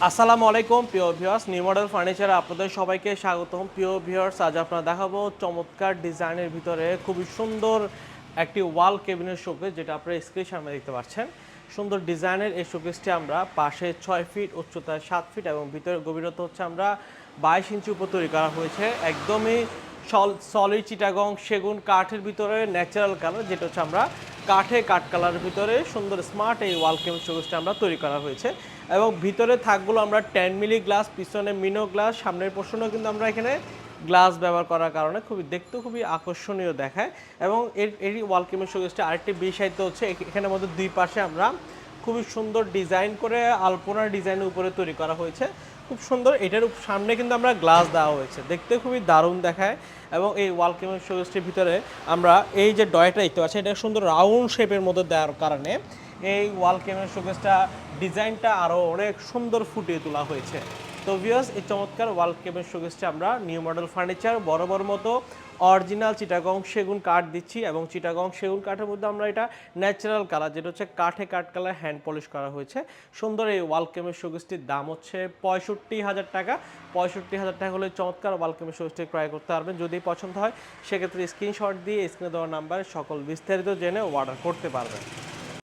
আসসালামু আলাইকুম প্রিয় ভিউয়ার্স, নিউ মডেল ফার্নিচারে আপনাদের সবাইকে স্বাগতম। প্রিয় ভিউয়ার্স, আজ আপনারা দেখাবো চমৎকার ডিজাইনের ভিতরে খুবই সুন্দর একটি ওয়াল কেবিনের শোকেস, যেটা আপনারা স্ক্রিনের সামনে দেখতে পাচ্ছেন। সুন্দর ডিজাইনের এই শোকেসটি আমরা পাশে 6 ফিট, উচ্চতায় 7 ফিট এবং ভিতরে গভীরতা হচ্ছে আমরা 22 ইঞ্চি উপর তৈরি করা হয়েছে। একদমই সলিড চিটাগং সেগুন কাঠের ভিতরে ন্যাচারাল কালার, যেটা হচ্ছে আমরা কাঠ কালারের ভিতরে সুন্দর স্মার্ট এই ওয়াল কেবিন শোকেসটা আমরা তৈরি করা হয়েছে। এবং ভিতরে থাকগুলো আমরা 10 মিলি গ্লাস, পিছনে মিনো গ্লাস, সামনের পোর্শনেও কিন্তু আমরা এখানে গ্লাস ব্যবহার করার কারণে দেখতেও খুবই আকর্ষণীয় দেখায়। এবং এই ওয়াল কেবিন শোকেসটা আরেকটি বিশেষত্ব হচ্ছে এখানের মধ্যে দুই পাশে আমরা খুবই সুন্দর ডিজাইন করে আলপনা ডিজাইনের উপরে তৈরি করা হয়েছে, খুব সুন্দর। এটার সামনে কিন্তু আমরা গ্লাস দেওয়া হয়েছে, দেখতে খুবই দারুণ দেখায়। এবং এই ওয়াল কেবিন শোকেসটির ভিতরে আমরা এই যে ডয়টা দেখতে পাচ্ছি, এটা সুন্দর রাউন্ড শেপের মধ্যে দেওয়ার কারণে এই ওয়াল কেবিন শোকেসটা ডিজাইনটা আরও অনেক সুন্দর ফুটিয়ে তোলা হয়েছে। তো ভিউয়ার্স, এই চমৎকার ওয়াল কেবিন শোকেসটা আমরা নিউ মডেল ফার্নিচার বরাবর মতো অরিজিনাল চিটাগং সেগুন কাঠ দিচ্ছি। এবং চিটাগং সেগুন কাঠের মধ্যে আমরা এটা ন্যাচারাল কালার, যেটা হচ্ছে কাঠ কালার হ্যান্ড পলিশ করা হয়েছে। সুন্দর এই ওয়াল কেবিন শোকেসটির দাম হচ্ছে 65,000 টাকা। 65,000 টাকা হলে চমৎকার ওয়াল কেবিন শোকেসটি ক্রয় করতে পারবেন। যদি পছন্দ হয় সেক্ষেত্রে স্ক্রিনশট দিয়ে স্ক্রিনে দেওয়া নাম্বারে সকল বিস্তারিত জেনে অর্ডার করতে পারবেন।